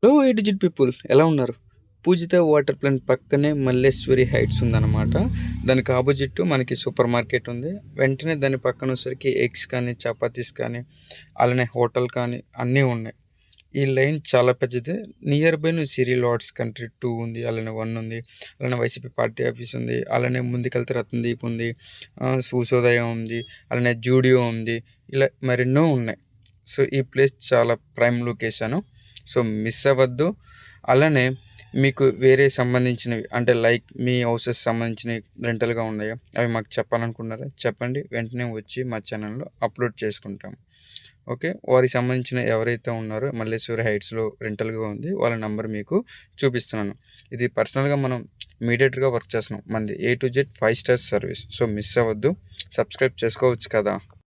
Hello ఏ digit people ఎలా ఉన్నారు? పూజిత water plant పక్కనే మల్లేశ్వరి హైట్స్ ఉందన్నమాట. దానికి ఆపోజిట్ మనకి సూపర్ మార్కెట్ ఉంది. వెంటనే దాని పక్కన వచ్చేసరికి ఎగ్స్ కానీ, చపాతీస్ కానీ, అలానే హోటల్ కానీ అన్నీ ఉన్నాయి. ఈ లైన్ చాలా పెద్దది. నియర్ బైను సిరి లార్డ్స్ కంట్రీ 2 ఉంది. అలానే 1 ఉంది. అలానే వైసీపీ పార్టీ ఆఫీస్ ఉంది. అలానే ముందుకెళ్తే రత్నదీప్ ఉంది. సూర్యోదయం ఉంది. అలానే జూడియో ఉంది. ఇలా మరెన్నో ఉన్నాయి. సో, ఈ ప్లేస్ చాలా ప్రైమ్ లొకేషను. సో, మిస్ అవ్వద్దు. అలానే మీకు వేరే సంబంధించినవి అంటే లైక్ మీ హౌసెస్ సంబంధించినవి రెంటల్‌గా ఉన్నాయా? అవి మాకు చెప్పాలనుకున్నారా? చెప్పండి. వెంటనే వచ్చి మా ఛానెల్‌లో అప్‌లోడ్ చేసుకుంటాం. ఓకే. వారికి సంబంధించిన ఎవరైతే ఉన్నారో మల్లేశ్వరి హైట్స్‌లో రెంటల్‌గా ఉంది. వాళ్ళ నంబర్ మీకు చూపిస్తున్నాను. ఇది పర్సనల్‌గా మనం మీడియేటర్‌గా వర్క్ చేస్తున్నాం. మనది A to Z 5 stars service. So, miss అవ్వద్దు. సబ్స్క్రైబ్ చేసుకోవచ్చు కదా!